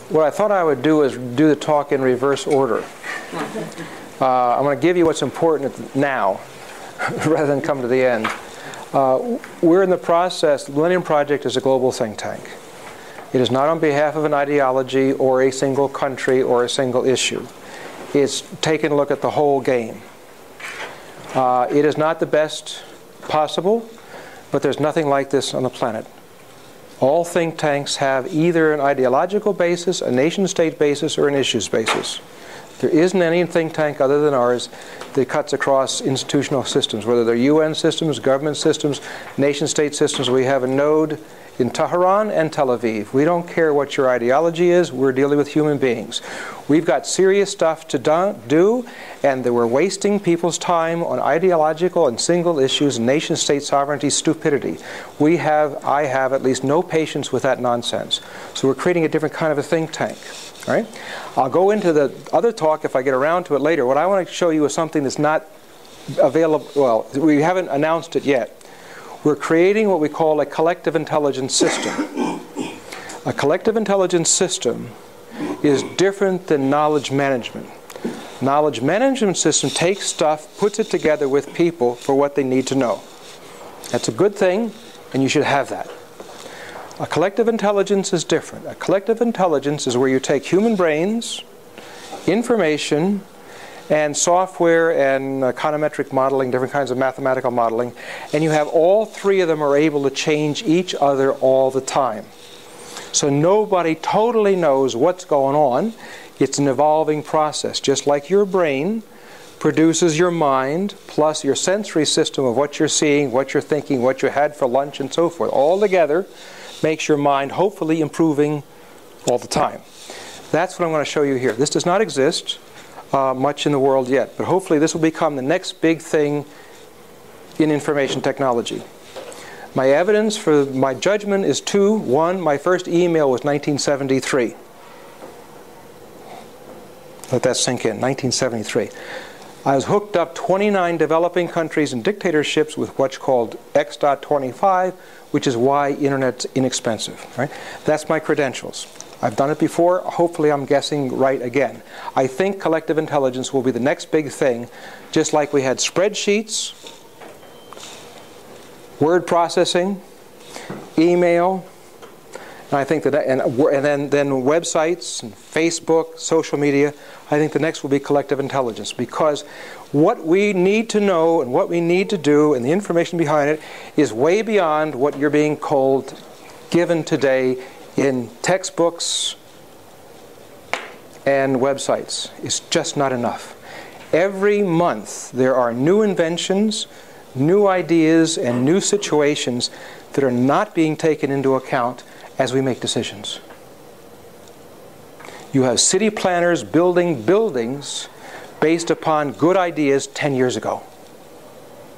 what I thought I would do is do the talk in reverse order. I'm going to give you what's important now, rather than come to the end. We're in the process, the Millennium Project is a global think tank. It is not on behalf of an ideology or a single country or a single issue. It's taking a look at the whole game. It is not the best possible, but there's nothing like this on the planet. All think tanks have either an ideological basis, a nation-state basis, or an issues basis. There isn't any think tank other than ours that cuts across institutional systems, whether they're UN systems, government systems, nation-state systems. We have a node in Tehran and Tel Aviv. We don't care what your ideology is. We're dealing with human beings. We've got serious stuff to do, and we're wasting people's time on ideological and single issues, nation-state sovereignty, stupidity. I have at least no patience with that nonsense. So we're creating a different kind of a think tank. Right? I'll go into the other talk if I get around to it later. What I want to show you is something that's not available. Well, we haven't announced it yet. We're creating what we call a collective intelligence system. A collective intelligence system is different than knowledge management. Knowledge management system takes stuff, puts it together with people for what they need to know. That's a good thing, and you should have that. A collective intelligence is different. A collective intelligence is where you take human brains, information, and software and econometric modeling, different kinds of mathematical modeling, and you have all three of them are able to change each other all the time. So nobody totally knows what's going on. It's an evolving process. Just like your brain produces your mind plus your sensory system of what you're seeing, what you're thinking, what you had for lunch, and so forth. All together makes your mind hopefully improving all the time. That's what I'm going to show you here. This does not exist much in the world yet, but hopefully this will become the next big thing in information technology. My evidence for my judgment is two. One, my first email was 1973. Let that sink in, 1973. I was hooked up 29 developing countries and dictatorships with what's called X.25, which is why Internet's inexpensive. Right? That's my credentials. I've done it before. Hopefully I'm guessing right again. I think collective intelligence will be the next big thing, just like we had spreadsheets, word processing, email, and I think that, and then websites and Facebook, social media. I think the next will be collective intelligence, because what we need to know and what we need to do and the information behind it is way beyond what you're being told, given today in textbooks and websites. It's just not enough. Every month there are new inventions, new ideas, and new situations that are not being taken into account as we make decisions. You have city planners building buildings based upon good ideas 10 years ago,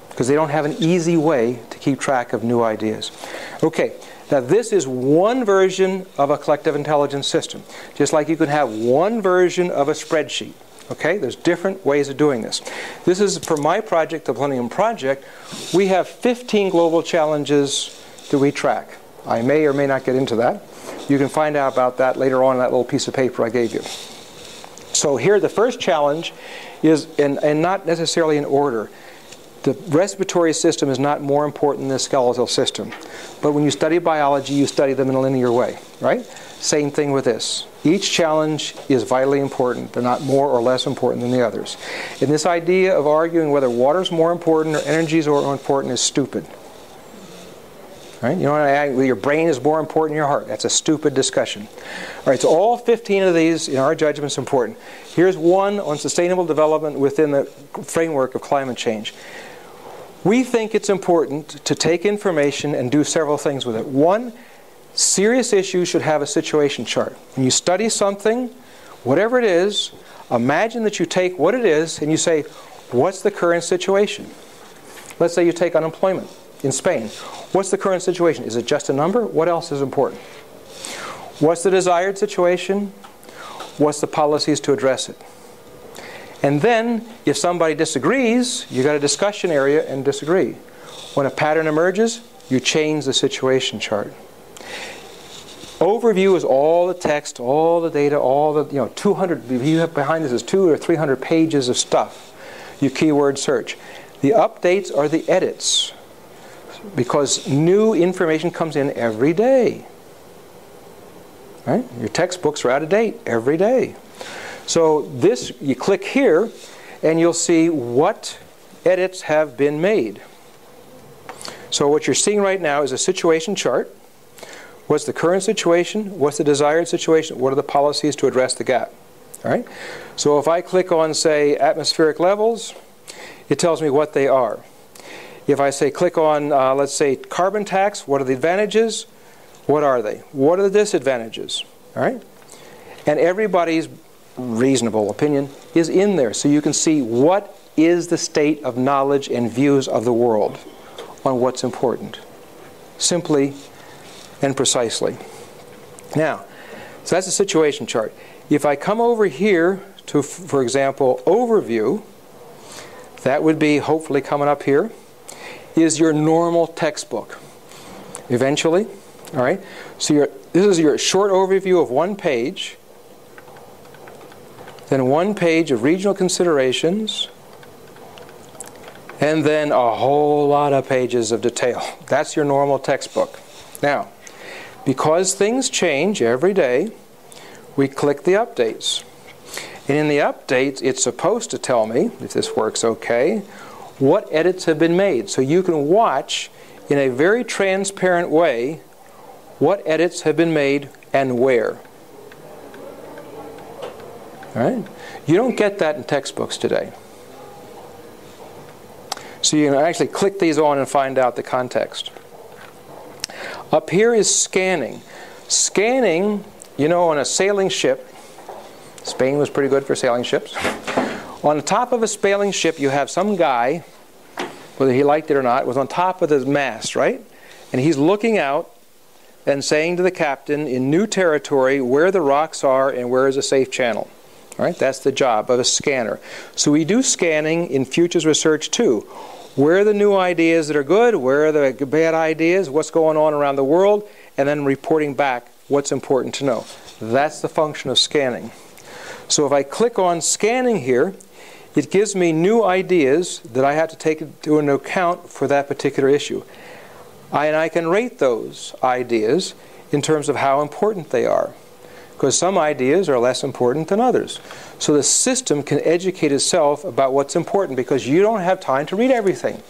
because they don't have an easy way to keep track of new ideas. Okay, now this is one version of a collective intelligence system, just like you can have one version of a spreadsheet. Okay, there's different ways of doing this. This is for my project, the Millennium Project. We have 15 global challenges that we track. I may or may not get into that. You can find out about that later on in that little piece of paper I gave you. So here the first challenge is, and not necessarily in order. The respiratory system is not more important than the skeletal system. But when you study biology, you study them in a linear way, right? Same thing with this. Each challenge is vitally important. They're not more or less important than the others. And this idea of arguing whether water is more important or energy is more important is stupid. Right? You know, your brain is more important than your heart. That's a stupid discussion. All right, so all 15 of these, in our judgment, is important. Here's one on sustainable development within the framework of climate change. We think it's important to take information and do several things with it. One, serious issues should have a situation chart. When you study something, whatever it is, imagine that you take what it is and you say, what's the current situation? Let's say you take unemployment in Spain. What's the current situation? Is it just a number? What else is important? What's the desired situation? What's the policies to address it? And then, if somebody disagrees, you got a discussion area and disagree. When a pattern emerges, you change the situation chart. Overview is all the text, all the data, all the, 200, you have behind this is 200 or 300 pages of stuff. You keyword search. The updates are the edits, because new information comes in every day. Right? Your textbooks are out of date every day. So this, you click here, and you'll see what edits have been made. So what you're seeing right now is a situation chart. What's the current situation? What's the desired situation? What are the policies to address the gap? All right? So if I click on, say, atmospheric levels, it tells me what they are. If I say click on, let's say, carbon tax, what are the advantages? What are they? What are the disadvantages? All right? And everybody's reasonable opinion is in there, so you can see what is the state of knowledge and views of the world on what's important. Simply and precisely. Now, so that's a situation chart. If I come over here to, for example, overview, that would be hopefully coming up here, is your normal textbook. Eventually, all right? So this is your short overview of one page, then one page of regional considerations, and then a whole lot of pages of detail. That's your normal textbook. Now, because things change every day, we click the updates. And in the updates, it's supposed to tell me, if this works okay, what edits have been made. So you can watch in a very transparent way what edits have been made and where. All right? You don't get that in textbooks today. So you can actually click these on and find out the context. Up here is scanning. Scanning, on a sailing ship, Spain was pretty good for sailing ships. On the top of a sailing ship, you have some guy, whether he liked it or not, was on top of the mast, right? And he's looking out and saying to the captain in new territory where the rocks are and where is a safe channel. All right? That's the job of a scanner. So we do scanning in futures research too. Where are the new ideas that are good? Where are the bad ideas? What's going on around the world? And then reporting back what's important to know. That's the function of scanning. So if I click on scanning here, it gives me new ideas that I have to take into account for that particular issue. And I can rate those ideas in terms of how important they are, because some ideas are less important than others. So the system can educate itself about what's important, because you don't have time to read everything.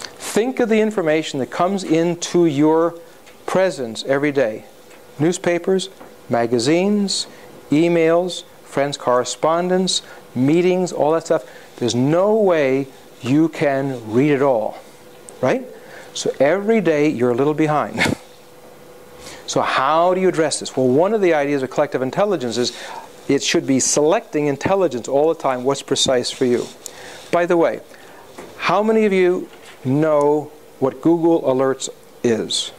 Think of the information that comes into your presence every day. Newspapers, magazines, emails, friends' correspondence, meetings, all that stuff. There's no way you can read it all, right? So every day you're a little behind. So how do you address this? Well, one of the ideas of collective intelligence is it should be selecting intelligence all the time, what's precise for you. By the way, how many of you know what Google Alerts is?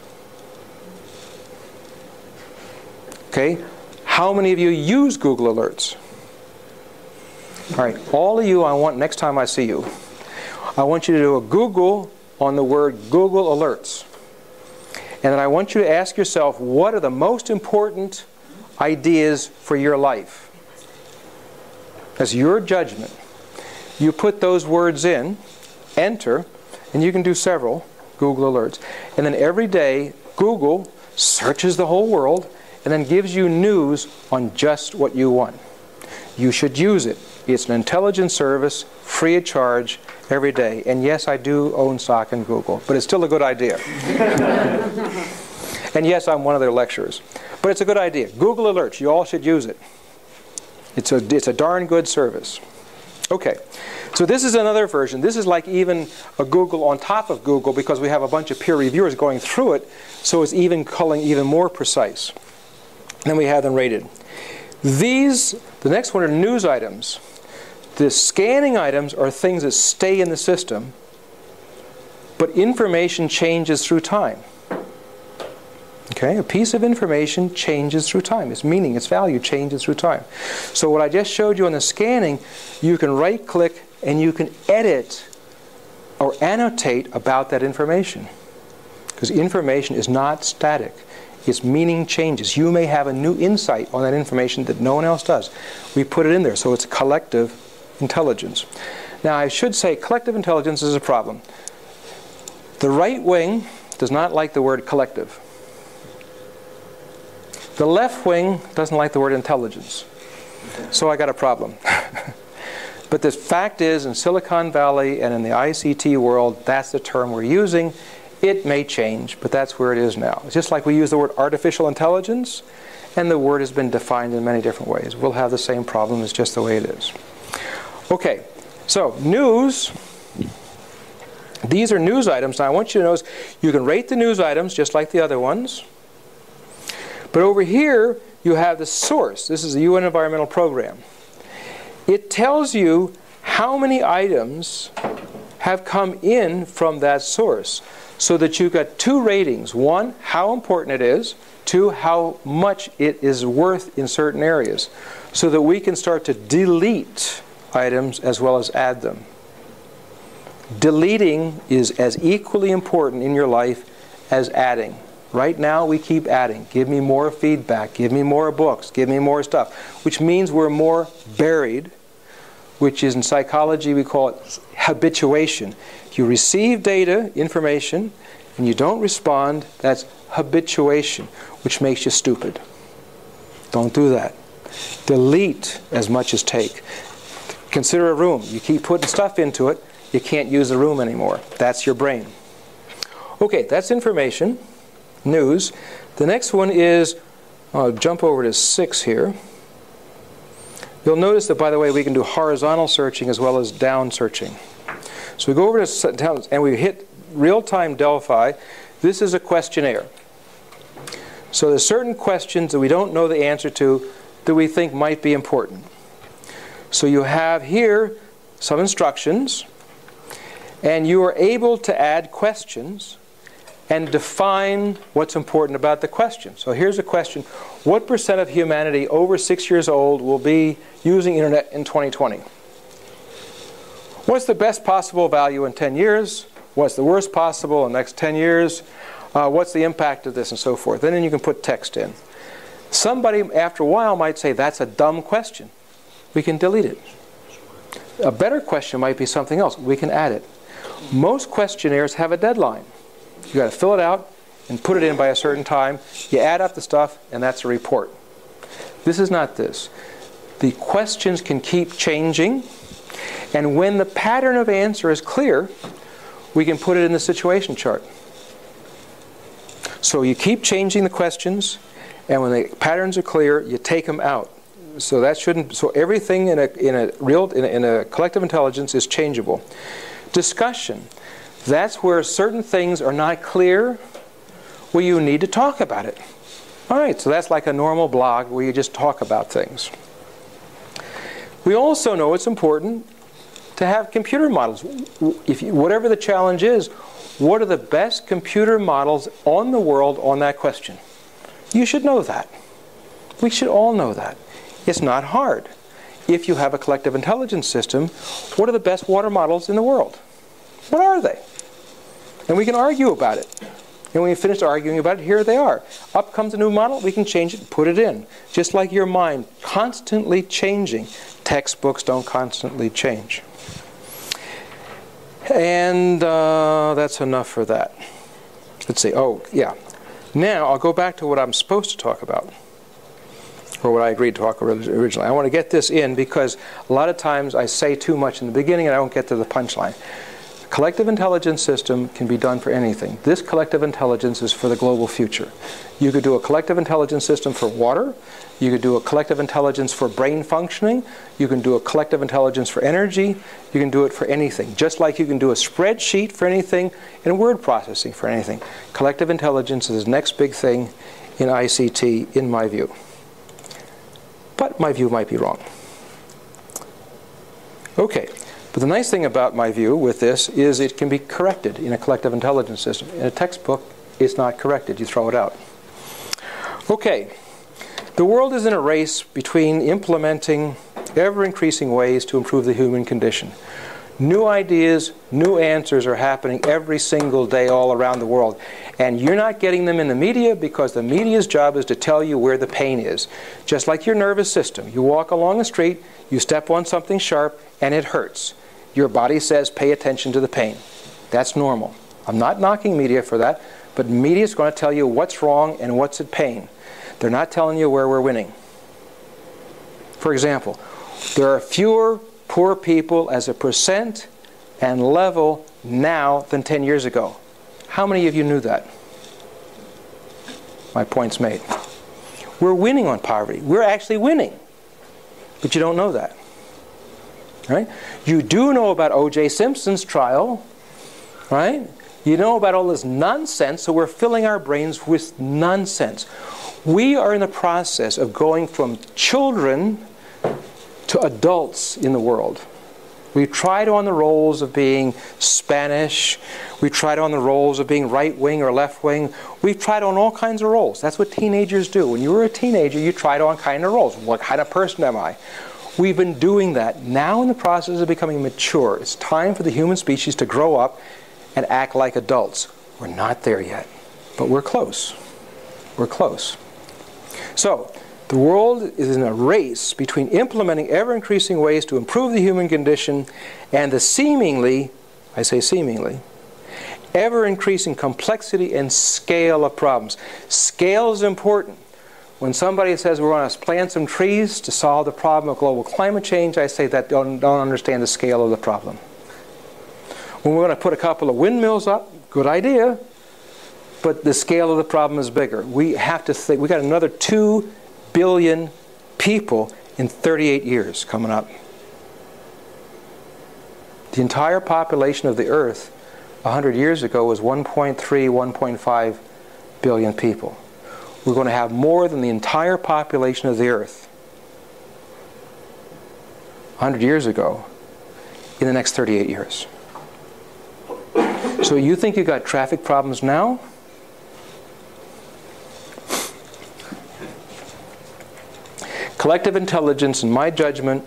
Okay. How many of you use Google Alerts? All right. All of you, I want, next time I see you, I want you to do a Google on the word Google Alerts. And then I want you to ask yourself, what are the most important ideas for your life? That's your judgment. You put those words in, enter, and you can do several Google Alerts. And then every day, Google searches the whole world and then gives you news on just what you want. You should use it. It's an intelligence service, free of charge, every day. And yes, I do own stock in Google, but it's still a good idea. And yes, I'm one of their lecturers. But it's a good idea. Google Alerts, you all should use it. It's a darn good service. Okay, so this is another version. This is like even a Google on top of Google, because we have a bunch of peer reviewers going through it, so it's even culling even more precise. And then we have them rated. These, the next one are news items. The scanning items are things that stay in the system, but information changes through time. Okay, a piece of information changes through time. Its meaning, its value changes through time. So what I just showed you on the scanning, you can right-click and you can edit or annotate about that information. Because information is not static. Its meaning changes. You may have a new insight on that information that no one else does. We put it in there, so it's collective intelligence. Now, I should say collective intelligence is a problem. The right wing does not like the word collective. The left wing doesn't like the word intelligence. So I got a problem. But the fact is, in Silicon Valley and in the ICT world, that's the term we're using. It may change, but that's where it is now. It's just like we use the word artificial intelligence, and the word has been defined in many different ways. We'll have the same problem. It's just the way it is. Okay, so news. These are news items. Now I want you to notice you can rate the news items just like the other ones. But over here, you have the source. This is the UN Environmental Program. It tells you how many items have come in from that source, so that you've got two ratings. One, how important it is. Two, how much it is worth in certain areas, so that we can start to delete items as well as add them. Deleting is as equally important in your life as adding. Right now we keep adding. Give me more feedback, give me more books, give me more stuff, which means we're more buried, which is in psychology we call it habituation. If you receive data, information, and you don't respond, that's habituation, which makes you stupid. Don't do that. Delete as much as take. Consider a room. You keep putting stuff into it, you can't use the room anymore. That's your brain. Okay, that's information. News. The next one is, I'll jump over to 6 here. You'll notice that, by the way, we can do horizontal searching as well as down searching. So we go over to, and we hit real-time Delphi. This is a questionnaire. So there's certain questions that we don't know the answer to that we think might be important. So you have here some instructions, and you are able to add questions and define what's important about the question. So here's a question. What % of humanity over 6 years old will be using internet in 2020? What's the best possible value in 10 years? What's the worst possible in the next 10 years? What's the impact of this, and so forth. And then you can put text in. Somebody, after a while, might say, that's a dumb question. We can delete it. A better question might be something else. We can add it. Most questionnaires have a deadline. You've got to fill it out and put it in by a certain time. You add up the stuff, and that's a report. This is not this. The questions can keep changing, and when the pattern of answer is clear, we can put it in the situation chart. So you keep changing the questions, and when the patterns are clear, you take them out. So that shouldn't. So everything in a collective intelligence is changeable. Discussion. That's where certain things are not clear, where you need to talk about it. All right, so that's like a normal blog where you just talk about things. We also know it's important to have computer models. Whatever the challenge is, what are the best computer models on the world on that question? You should know that. We should all know that. It's not hard. If you have a collective intelligence system, what are the best water models in the world? What are they? And we can argue about it. And when we finish arguing about it, here they are. Up comes a new model, we can change it, put it in. Just like your mind, constantly changing. Textbooks don't constantly change. And that's enough for that. Let's see, oh, yeah. Now, I'll go back to what I'm supposed to talk about, or what I agreed to talk originally. I want to get this in because a lot of times I say too much in the beginning and I don't get to the punchline. Collective intelligence system can be done for anything. This collective intelligence is for the global future. You could do a collective intelligence system for water. You could do a collective intelligence for brain functioning. You can do a collective intelligence for energy. You can do it for anything. Just like you can do a spreadsheet for anything and word processing for anything. Collective intelligence is the next big thing in ICT, in my view. But my view might be wrong. Okay. But the nice thing about my view with this is it can be corrected in a collective intelligence system. In a textbook, it's not corrected. You throw it out. Okay. The world is in a race between implementing ever-increasing ways to improve the human condition. New ideas, new answers are happening every single day all around the world. And you're not getting them in the media because the media's job is to tell you where the pain is. Just like your nervous system. You walk along the street, you step on something sharp, and it hurts. Your body says, pay attention to the pain. That's normal. I'm not knocking media for that, but media is going to tell you what's wrong and what's at pain. They're not telling you where we're winning. For example, there are fewer poor people as a percent and level now than 10 years ago. How many of you knew that? My point's made. We're winning on poverty. We're actually winning. But you don't know that. Right? You do know about O.J. Simpson's trial. Right? You know about all this nonsense, so we're filling our brains with nonsense. We are in the process of going from children to adults in the world. We tried on the roles of being Spanish. We tried on the roles of being right-wing or left-wing. We've tried on all kinds of roles. That's what teenagers do. When you were a teenager, you tried on kind of roles. What kind of person am I? We've been doing that. Now in the process of becoming mature, it's time for the human species to grow up and act like adults. We're not there yet, but we're close. We're close. So, the world is in a race between implementing ever-increasing ways to improve the human condition and the seemingly, I say seemingly, ever-increasing complexity and scale of problems. Scale is important. When somebody says we're going to plant some trees to solve the problem of global climate change, I say that don't understand the scale of the problem. When we're going to put a couple of windmills up, good idea, but the scale of the problem is bigger. We have to think, we got another 2 billion people in 38 years coming up. The entire population of the Earth 100 years ago was 1.3, 1.5 billion people. We're going to have more than the entire population of the Earth 100 years ago in the next 38 years. So you think you've got traffic problems now? Collective intelligence, in my judgment,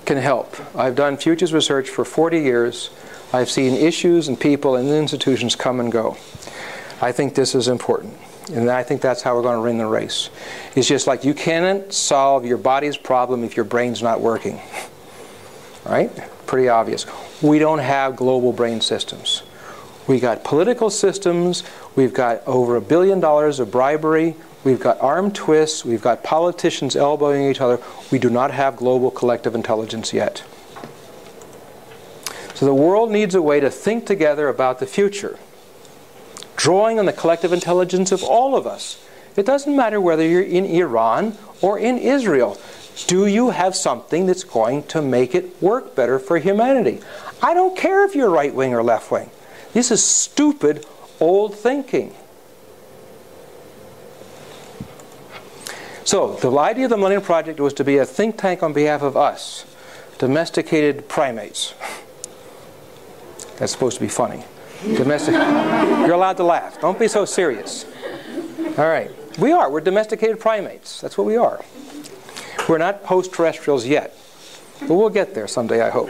can help. I've done futures research for 40 years. I've seen issues and people and institutions come and go. I think this is important. And I think that's how we're going to win the race. It's just like you cannot solve your body's problem if your brain's not working. Right? Pretty obvious. We don't have global brain systems. We got political systems. We've got over $1 billion of bribery. We've got arm twists. We've got politicians elbowing each other. We do not have global collective intelligence yet. So the world needs a way to think together about the future, drawing on the collective intelligence of all of us. It doesn't matter whether you're in Iran or in Israel. Do you have something that's going to make it work better for humanity? I don't care if you're right-wing or left-wing. This is stupid, old thinking. So, the idea of the Millennium Project was to be a think tank on behalf of us, domesticated primates. That's supposed to be funny. You're allowed to laugh. Don't be so serious. All right. We are. We're domesticated primates. That's what we are. We're not post-terrestrials yet. But we'll get there someday, I hope.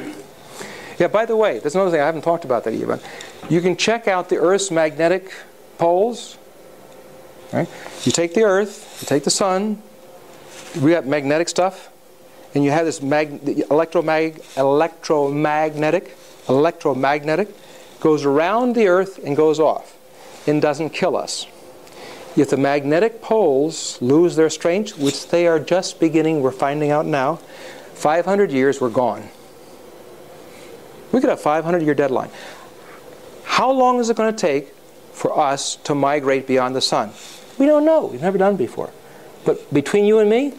Yeah, by the way, there's another thing I haven't talked about that even. You can check out the Earth's magnetic poles. Right? You take the Earth, you take the Sun, we got magnetic stuff, and you have this electromagnetic, goes around the Earth and goes off and doesn't kill us. If the magnetic poles lose their strength, which they are just beginning, we're finding out now, 500 years, we're gone. We could have a 500-year deadline. How long is it going to take for us to migrate beyond the Sun? We don't know. We've never done it before. But between you and me,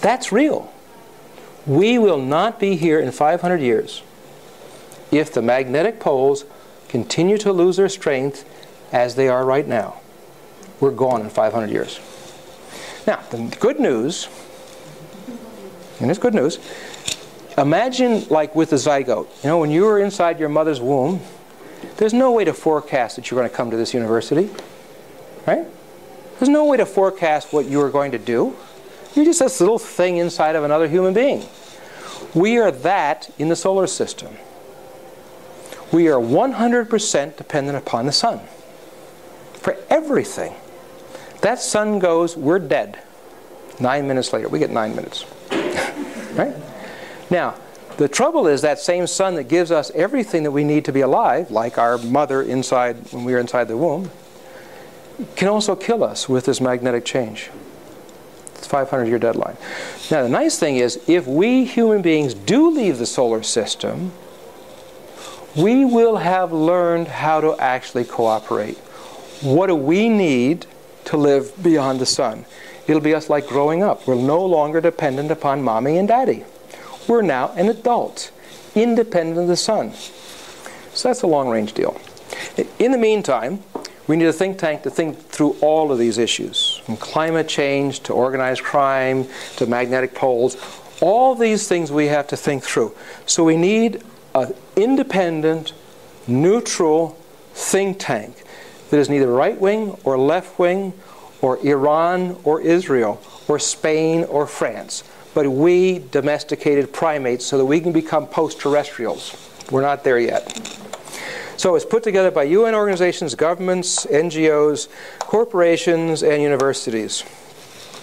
that's real. We will not be here in 500 years if the magnetic poles continue to lose their strength as they are right now. We're gone in 500 years. Now, the good news, and it's good news, imagine like with the zygote. You know, when you were inside your mother's womb, there's no way to forecast that you're going to come to this university. Right? There's no way to forecast what you are going to do. You're just this little thing inside of another human being. We are that in the solar system. We are 100% dependent upon the sun for everything. That sun goes, we're dead. 9 minutes later, we get 9 minutes. Right? Now, the trouble is that same sun that gives us everything that we need to be alive, like our mother inside when we were inside the womb, can also kill us with this magnetic change. It's a 500-year deadline. Now, the nice thing is, if we human beings do leave the solar system, we will have learned how to actually cooperate. What do we need to live beyond the sun? It'll be us like growing up. We're no longer dependent upon mommy and daddy. We're now an adult, independent of the sun. So that's a long-range deal. In the meantime, we need a think tank to think through all of these issues, from climate change to organized crime to magnetic poles. All these things we have to think through. So we need an independent, neutral think tank that is neither right-wing or left-wing or Iran or Israel or Spain or France, but we domesticated primates so that we can become post-terrestrials. We're not there yet. So it's put together by UN organizations, governments, NGOs, corporations, and universities.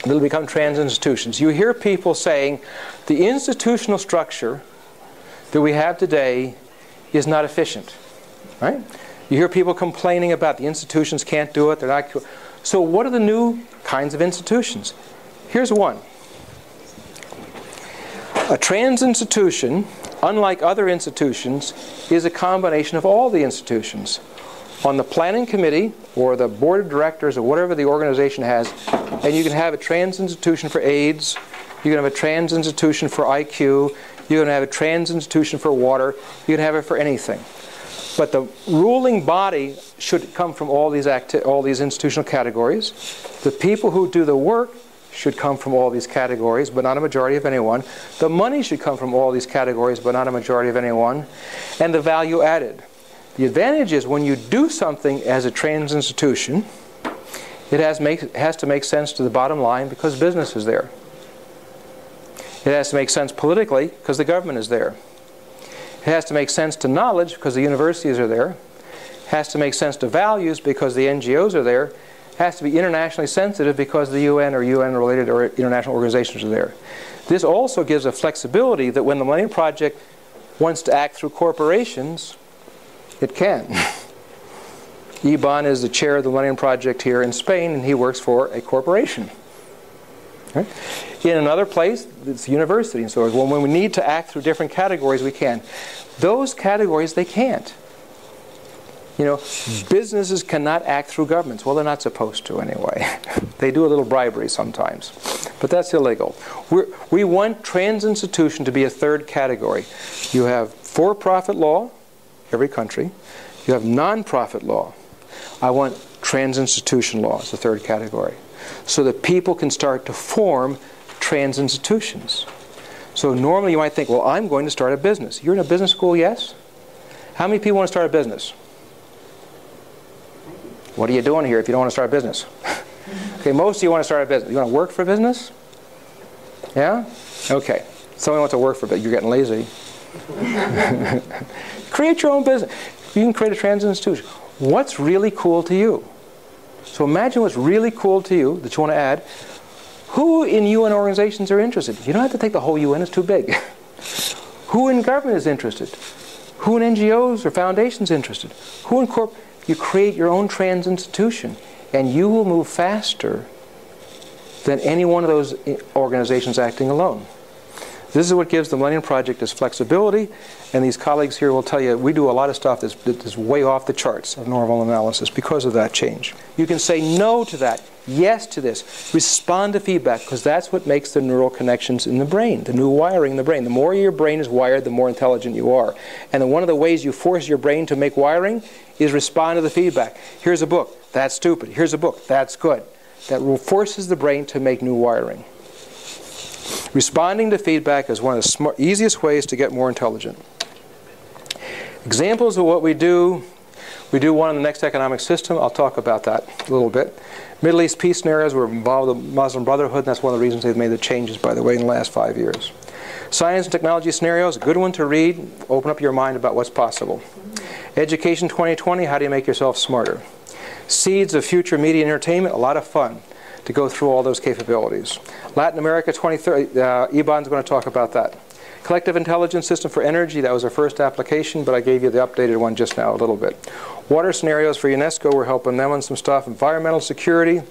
It'll become trans institutions. You hear people saying the institutional structure that we have today is not efficient, right? You hear people complaining about the institutions can't do it, they're not. So what are the new kinds of institutions? Here's one. A trans institution, unlike other institutions, is a combination of all the institutions. On the planning committee or the board of directors or whatever the organization has, and you can have a trans institution for AIDS, you can have a trans institution for IQ, you can have a trans institution for water, you can have it for anything. But the ruling body should come from all these institutional categories. The people who do the work should come from all these categories, but not a majority of anyone. The money should come from all these categories, but not a majority of anyone. And the value added. The advantage is when you do something as a trans institution, it has to make sense to the bottom line because business is there. It has to make sense politically because the government is there. It has to make sense to knowledge because the universities are there. It has to make sense to values because the NGOs are there. It has to be internationally sensitive because the UN or UN-related or international organizations are there. This also gives a flexibility that when the Millennium Project wants to act through corporations, it can. Iban is the chair of the Millennium Project here in Spain, and he works for a corporation. Right? In another place, it's university and so on. When we need to act through different categories, we can. Those categories, they can't. You know, businesses cannot act through governments. Well, they're not supposed to anyway. They do a little bribery sometimes. But that's illegal. We want trans institution to be a third category. You have for-profit law, every country. You have non-profit law. I want trans institution law as the third category, so that people can start to form trans institutions. So normally you might think, well, I'm going to start a business. You're in a business school, yes? How many people want to start a business? What are you doing here if you don't want to start a business? Okay, most of you want to start a business. You want to work for a business? Yeah? Okay. Someone wants to work for a business. You're getting lazy. Create your own business. You can create a trans institution. What's really cool to you? So imagine what's really cool to you that you want to add. Who in UN organizations are interested? You don't have to take the whole UN, it's too big. Who in government is interested? Who in NGOs or foundations interested? Who in corp? You create your own trans institution, and you will move faster than any one of those organizations acting alone. This is what gives the Millennium Project its flexibility, and these colleagues here will tell you we do a lot of stuff that's way off the charts of normal analysis because of that change. You can say no to that, yes to this, respond to feedback, because that's what makes the neural connections in the brain, the new wiring in the brain. The more your brain is wired, the more intelligent you are. And one of the ways you force your brain to make wiring is respond to the feedback. Here's a book, that's stupid. Here's a book, that's good. That forces the brain to make new wiring. Responding to feedback is one of the easiest ways to get more intelligent. Examples of what we do one in the next economic system. I'll talk about that a little bit. Middle East peace scenarios, we're involved with the Muslim Brotherhood, and that's one of the reasons they've made the changes, by the way, in the last 5 years. Science and technology scenarios, a good one to read. Open up your mind about what's possible. Education 2020, how do you make yourself smarter? Seeds of future media and entertainment, a lot of fun to go through all those capabilities. Latin America 2030, Iban's going to talk about that. Collective intelligence system for energy, that was our first application, but I gave you the updated one just now a little bit. Water scenarios for UNESCO, we're helping them on some stuff. Environmental security,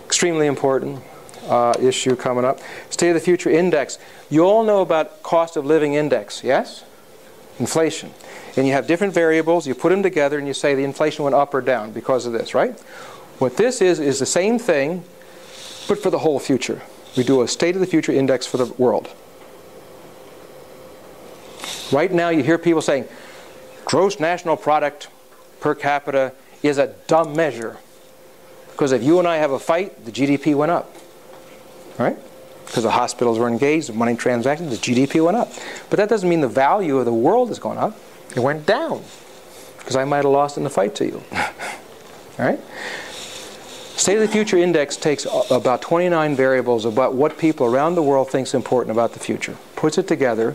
extremely important issue coming up. State of the Future Index. You all know about cost of living index, yes? Inflation. And you have different variables, you put them together and you say the inflation went up or down because of this, right? What this is the same thing, but for the whole future. We do a State of the Future Index for the world. Right now you hear people saying, gross national product per capita is a dumb measure. Because if you and I have a fight, the GDP went up. Right? Because the hospitals were engaged, the money transactions, the GDP went up. But that doesn't mean the value of the world has gone up. It went down. Because I might have lost in the fight to you. All right? State of the Future Index takes about 29 variables about what people around the world think is important about the future. Puts it together,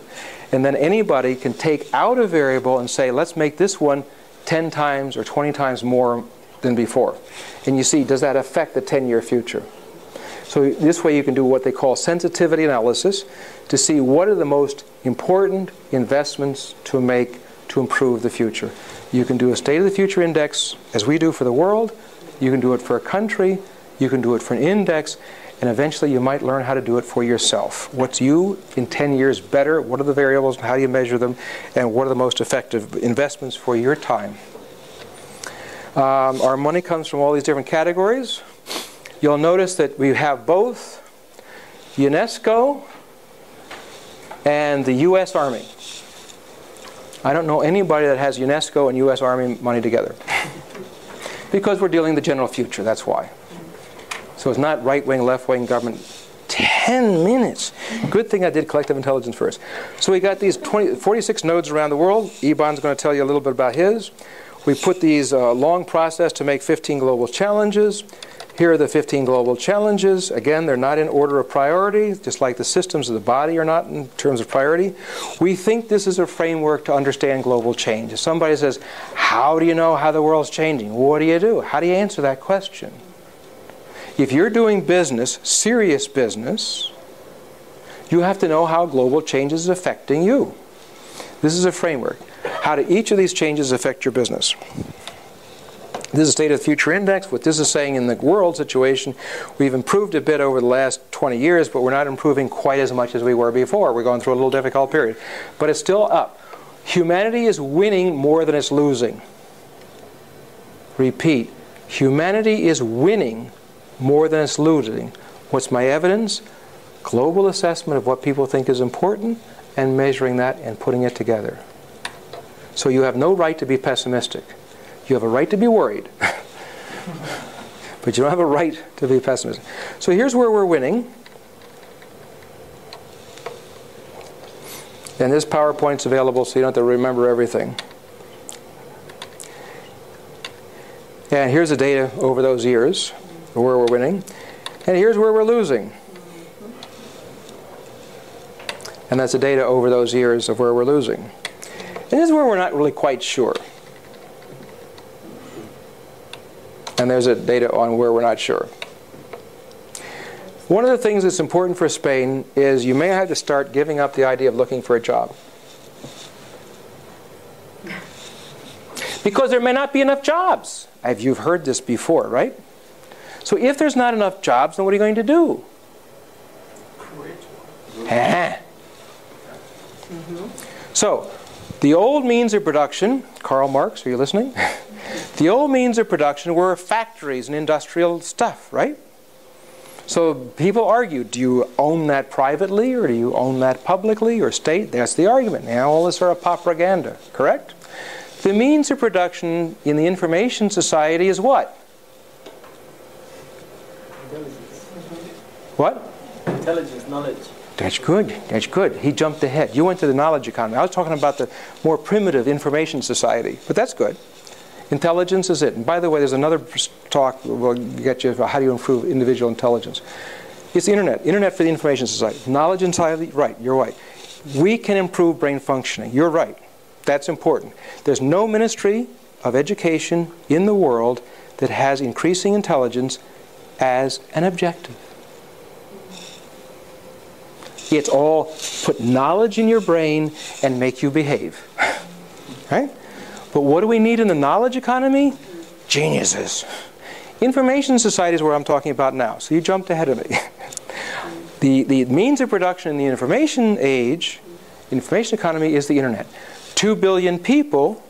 and then anybody can take out a variable and say, let's make this one 10 times or 20 times more than before. And you see, does that affect the 10-year future? So this way you can do what they call sensitivity analysis to see what are the most important investments to make to improve the future. You can do a State of the Future Index, as we do for the world. You can do it for a country. You can do it for an index. And eventually you might learn how to do it for yourself. What's you in 10 years better? What are the variables? How do you measure them? And what are the most effective investments for your time? Our money comes from all these different categories. You'll notice that we have both UNESCO and the U.S. Army. I don't know anybody that has UNESCO and U.S. Army money together. Because we're dealing with the general future, that's why. So it's not right-wing, left-wing government. 10 minutes. Good thing I did collective intelligence first. So we got these 46 nodes around the world. Iban's going to tell you a little bit about his. We put these long process to make 15 global challenges. Here are the 15 global challenges. Again, they're not in order of priority, just like the systems of the body are not in terms of priority. We think this is a framework to understand global change. If somebody says, how do you know how the world's changing? What do you do? How do you answer that question? If you're doing business, serious business, you have to know how global change is affecting you. This is a framework. How do each of these changes affect your business? This is State of the Future Index. What this is saying in the world situation, we've improved a bit over the last 20 years, but we're not improving quite as much as we were before. We're going through a little difficult period. But it's still up. Humanity is winning more than it's losing. Repeat. Humanity is winning more than it's losing. What's my evidence? Global assessment of what people think is important and measuring that and putting it together. So you have no right to be pessimistic. You have a right to be worried. But you don't have a right to be pessimistic. So here's where we're winning. And this PowerPoint's available so you don't have to remember everything. And here's the data over those years where we're winning. And here's where we're losing. And that's the data over those years of where we're losing. And this is where we're not really quite sure. And there's a data on where we're not sure. One of the things that's important for Spain is you may have to start giving up the idea of looking for a job. Because there may not be enough jobs. You've heard this before, right? So if there's not enough jobs, then what are you going to do? So, the old means of production, Karl Marx, are you listening? The old means of production were factories and industrial stuff, right? So people argue, do you own that privately or do you own that publicly or state? That's the argument. Now all this sort of propaganda, correct? The means of production in the information society is what? Intelligence. What? Intelligence, knowledge. That's good. That's good. He jumped ahead. You went to the knowledge economy. I was talking about the more primitive information society, but that's good. Intelligence is it. And by the way, there's another talk we'll get you about how do you improve individual intelligence. It's the internet. Internet for the information society. Knowledge and society, right, you're right. We can improve brain functioning. You're right. That's important. There's no ministry of education in the world that has increasing intelligence as an objective. It's all put knowledge in your brain and make you behave. Right? But what do we need in the knowledge economy? Geniuses. Information society is where I'm talking about now, so you jumped ahead of me. The means of production in the information age, information economy, is the internet. 2 billion people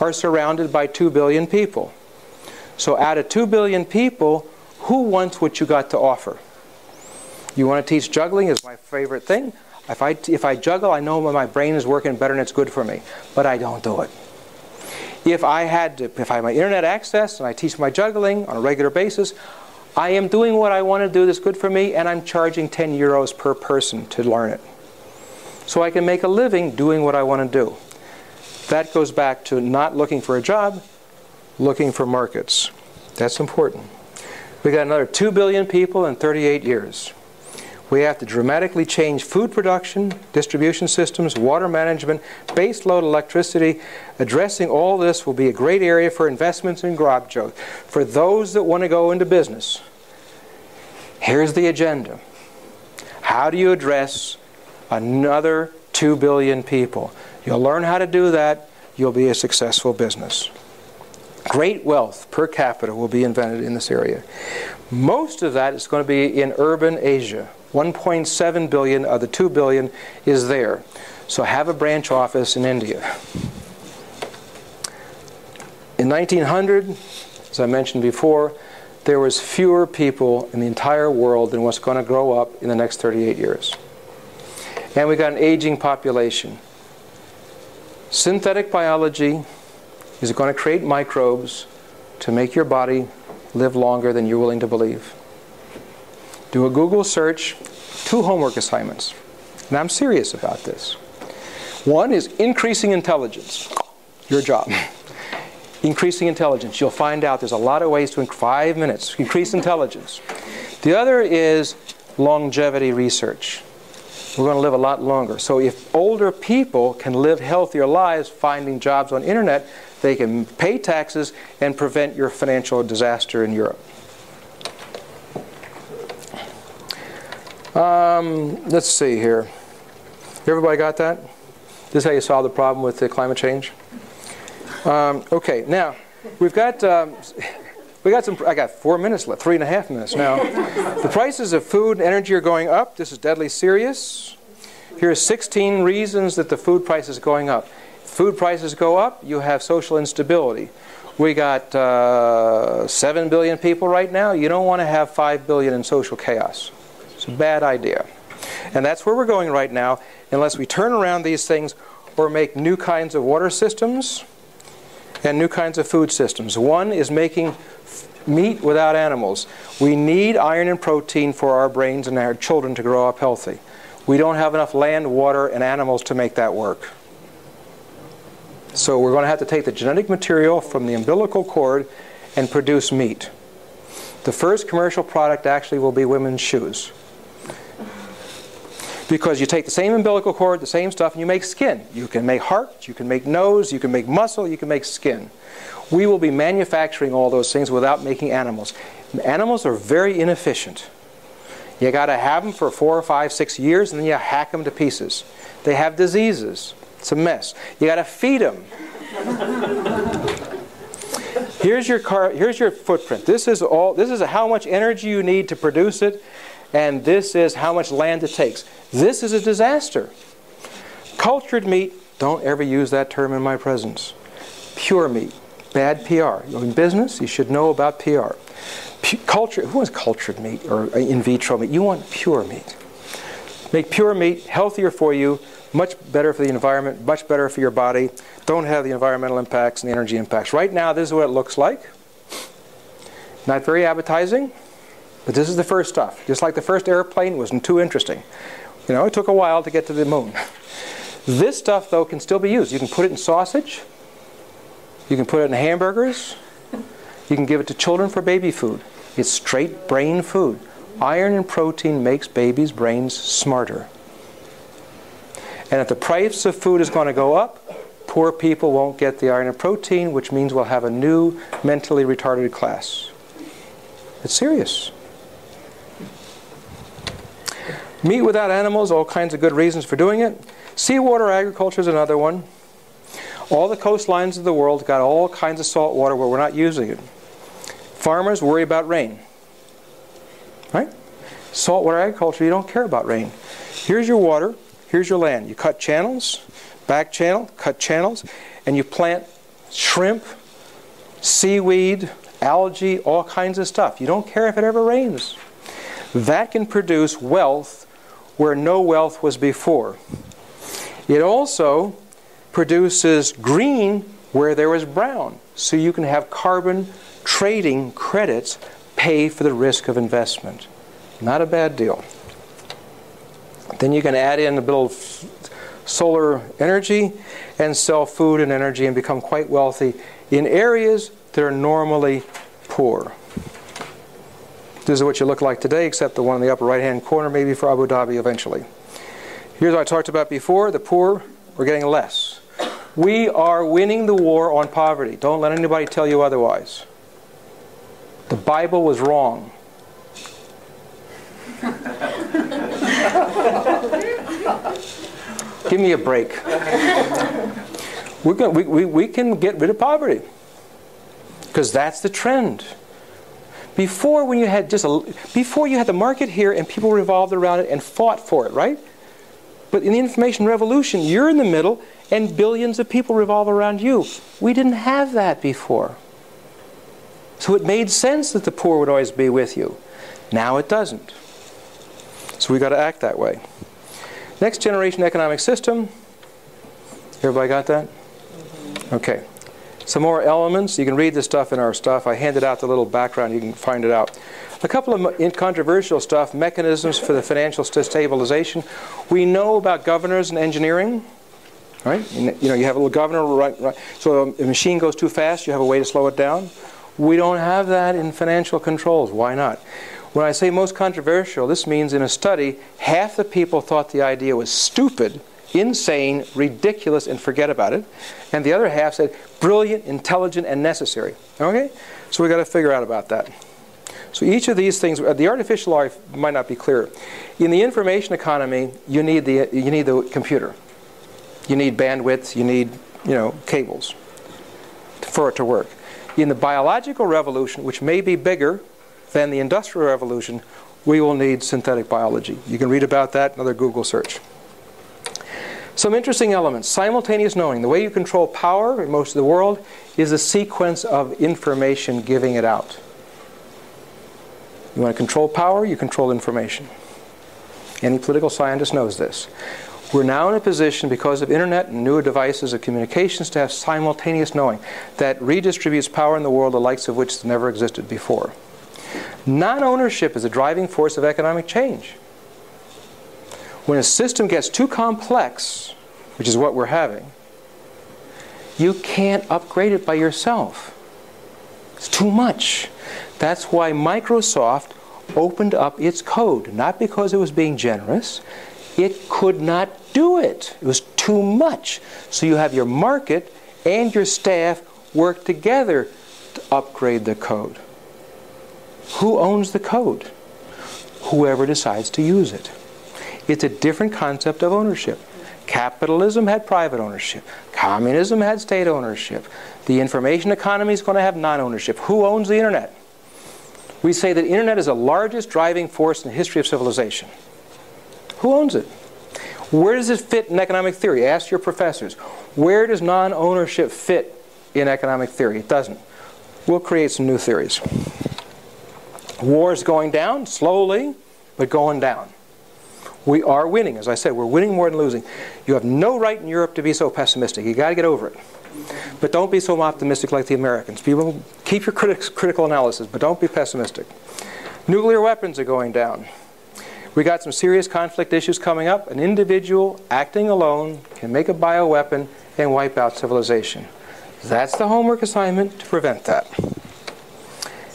are surrounded by 2 billion people. So out of 2 billion people, who wants what you got to offer? You want to teach juggling is my favorite thing. If I juggle, I know my brain is working better and it's good for me. But I don't do it. If I had my internet access and I teach my juggling on a regular basis, I am doing what I want to do that's good for me, and I'm charging 10 euros per person to learn it. So I can make a living doing what I want to do. That goes back to not looking for a job, looking for markets. That's important. We got another 2 billion people in 38 years. We have to dramatically change food production, distribution systems, water management, base load electricity. Addressing all this will be a great area for investments in growth. For those that want to go into business, here's the agenda. How do you address another 2 billion people? You'll learn how to do that. You'll be a successful business. Great wealth per capita will be invented in this area. Most of that is going to be in urban Asia. 1.7 billion of the 2 billion is there. So have a branch office in India. In 1900, as I mentioned before, there was fewer people in the entire world than what's going to grow up in the next 38 years. And we got an aging population. Synthetic biology is going to create microbes to make your body live longer than you're willing to believe. Do a Google search, 2 homework assignments. And I'm serious about this. One is increasing intelligence. Your job. Increasing intelligence. You'll find out there's a lot of ways to, in 5 minutes, increase intelligence. The other is longevity research. We're going to live a lot longer. So if older people can live healthier lives finding jobs on internet, they can pay taxes and prevent your financial disaster in Europe. Let's see here. Everybody got that? This is how you solve the problem with the climate change? Okay, now we've got I got 4 minutes left, 3.5 minutes now. The prices of food and energy are going up. This is deadly serious. Here are 16 reasons that the food price is going up. If food prices go up, you have social instability. We got 7 billion people right now. You don't want to have 5 billion in social chaos. It's a bad idea. And that's where we're going right now, unless we turn around these things or make new kinds of water systems and new kinds of food systems. One is making meat without animals. We need iron and protein for our brains and our children to grow up healthy. We don't have enough land, water, and animals to make that work. So we're going to have to take the genetic material from the umbilical cord and produce meat. The first commercial product actually will be women's shoes. Because you take the same umbilical cord, the same stuff, and you make skin. You can make heart, you can make nose, you can make muscle, you can make skin. We will be manufacturing all those things without making animals. Animals are very inefficient. You got to have them for 4 or 5, 6 years, and then you hack them to pieces. They have diseases. It's a mess. You got to feed them. Here's your footprint. This is how much energy you need to produce it, and this is how much land it takes. This is a disaster. Cultured meat, don't ever use that term in my presence. Pure meat, bad PR. You're in business, you should know about PR. Who wants cultured meat or in vitro meat? You want pure meat. Make pure meat healthier for you, much better for the environment, much better for your body. Don't have the environmental impacts and the energy impacts. Right now, this is what it looks like. Not very appetizing, but this is the first stuff. Just like the first airplane wasn't too interesting. You know, it took a while to get to the moon. This stuff, though, can still be used. You can put it in sausage. You can put it in hamburgers. You can give it to children for baby food. It's straight brain food. Iron and protein makes babies' brains smarter. And if the price of food is going to go up, poor people won't get the iron and protein, which means we'll have a new mentally retarded class. It's serious. Meat without animals, all kinds of good reasons for doing it. Seawater agriculture is another one. All the coastlines of the world got all kinds of salt water where we're not using it. Farmers worry about rain. Right? Saltwater agriculture, you don't care about rain. Here's your water, here's your land. You cut channels, back channel, cut channels, and you plant shrimp, seaweed, algae, all kinds of stuff. You don't care if it ever rains. That can produce wealth where no wealth was before. It also produces green where there was brown. So you can have carbon trading credits pay for the risk of investment. Not a bad deal. Then you can add in a little solar energy and sell food and energy and become quite wealthy in areas that are normally poor. This is what you look like today, except the one in the upper right-hand corner, maybe for Abu Dhabi eventually. Here's what I talked about before. The poor are getting less. We are winning the war on poverty. Don't let anybody tell you otherwise. The Bible was wrong. Give me a break. We can get rid of poverty because that's the trend. Before, when you had before you had the market here and people revolved around it and fought for it, right? But in the information revolution, you're in the middle and billions of people revolve around you. We didn't have that before. So it made sense that the poor would always be with you. Now it doesn't. So we've got to act that way. Next generation economic system. Everybody got that? Okay. Some more elements. You can read this stuff in our stuff. I handed out the little background. You can find it out. A couple of controversial stuff. Mechanisms for the financial stabilization. We know about governors and engineering. Right? You know, you have a little governor. Right, so a machine goes too fast. You have a way to slow it down. We don't have that in financial controls. Why not? When I say most controversial, this means in a study, half the people thought the idea was stupid, insane, ridiculous, and forget about it. And the other half said brilliant, intelligent, and necessary. Okay? So we've got to figure out about that. So each of these things, the artificial life might not be clear. In the information economy, you need the computer. You need bandwidth, you need, cables for it to work. In the biological revolution, which may be bigger than the Industrial Revolution, we will need synthetic biology. You can read about that in another Google search. Some interesting elements. Simultaneous knowing. The way you control power in most of the world is a sequence of information giving it out. You want to control power, you control information. Any political scientist knows this. We're now in a position, because of internet and newer devices of communications, to have simultaneous knowing that redistributes power in the world, the likes of which never existed before. Non-ownership is a driving force of economic change. When a system gets too complex, which is what we're having, you can't upgrade it by yourself. It's too much. That's why Microsoft opened up its code, not because it was being generous. It could not do it. It was too much. So you have your market and your staff work together to upgrade the code. Who owns the code? Whoever decides to use it. It's a different concept of ownership. Capitalism had private ownership. Communism had state ownership. The information economy is going to have non-ownership. Who owns the internet? We say that internet is the largest driving force in the history of civilization. Who owns it? Where does it fit in economic theory? Ask your professors. Where does non-ownership fit in economic theory? It doesn't. We'll create some new theories. War is going down, slowly, but going down. We are winning. As I said, we're winning more than losing. You have no right in Europe to be so pessimistic. You've got to get over it. But don't be so optimistic like the Americans. People, keep your critical analysis, but don't be pessimistic. Nuclear weapons are going down. We got some serious conflict issues coming up. An individual acting alone can make a bioweapon and wipe out civilization. That's the homework assignment to prevent that.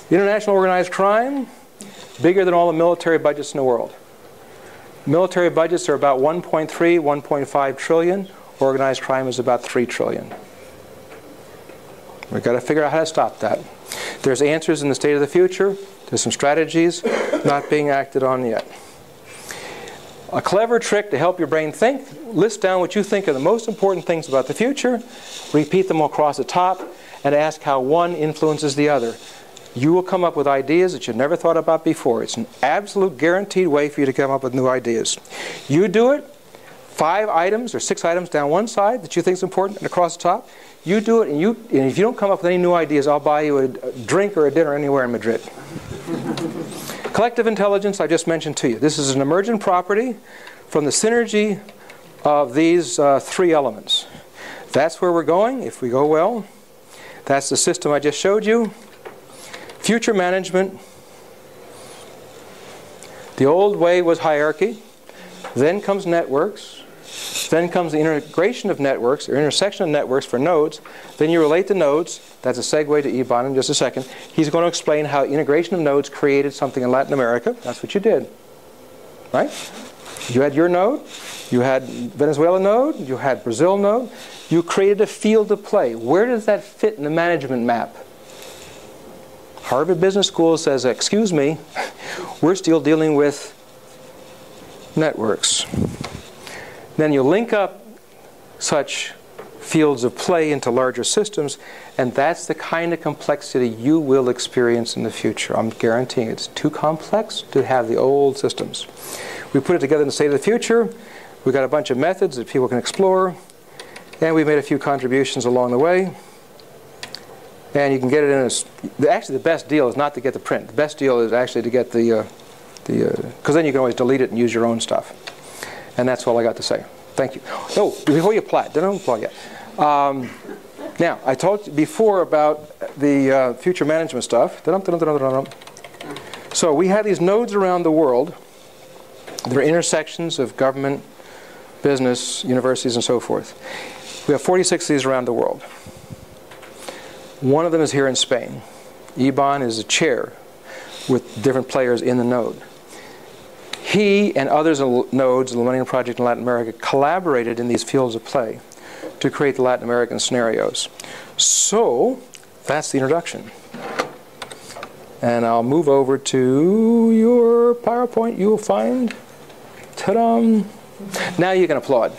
International organized crime, bigger than all the military budgets in the world. Military budgets are about 1.3, 1.5 trillion. Organized crime is about 3 trillion. We've got to figure out how to stop that. There's answers in the state of the future. There's some strategies not being acted on yet. A clever trick to help your brain think, list down what you think are the most important things about the future, repeat them across the top, and ask how one influences the other. You will come up with ideas that you've never thought about before. It's an absolute guaranteed way for you to come up with new ideas. You do it, 5 items or 6 items down one side that you think is important and across the top. You do it, and if you don't come up with any new ideas, I'll buy you a drink or a dinner anywhere in Madrid. Collective intelligence, I just mentioned to you. This is an emergent property from the synergy of these 3 elements. That's where we're going, if we go well. That's the system I just showed you. Future management. The old way was hierarchy. Then comes networks. Then comes the integration of networks, or intersection of networks for nodes. Then you relate the nodes. That's a segue to Iban in just a second. He's going to explain how integration of nodes created something in Latin America. That's what you did. Right? You had your node. You had Venezuela node. You had Brazil node. You created a field of play. Where does that fit in the management map? Harvard Business School says, excuse me, we're still dealing with networks. Then you link up such fields of play into larger systems, and that's the kind of complexity you will experience in the future. I'm guaranteeing it's too complex to have the old systems. We put it together in the state of the future. We've got a bunch of methods that people can explore, and we've made a few contributions along the way. And you can get it in a... Actually, the best deal is not to get the print. The best deal is actually to get because then you can always delete it and use your own stuff. And that's all I got to say. Thank you. Oh, before you apply, don't apply yet. Now, I told you before about the future management stuff. So we have these nodes around the world. They're intersections of government, business, universities, and so forth. We have 46 of these around the world. One of them is here in Spain. Iban is a chair with different players in the node. He and others in nodes, the Millennium Project in Latin America, collaborated in these fields of play to create the Latin American scenarios. So that's the introduction. And I'll move over to your PowerPoint. You will find, ta-da! Now you can applaud.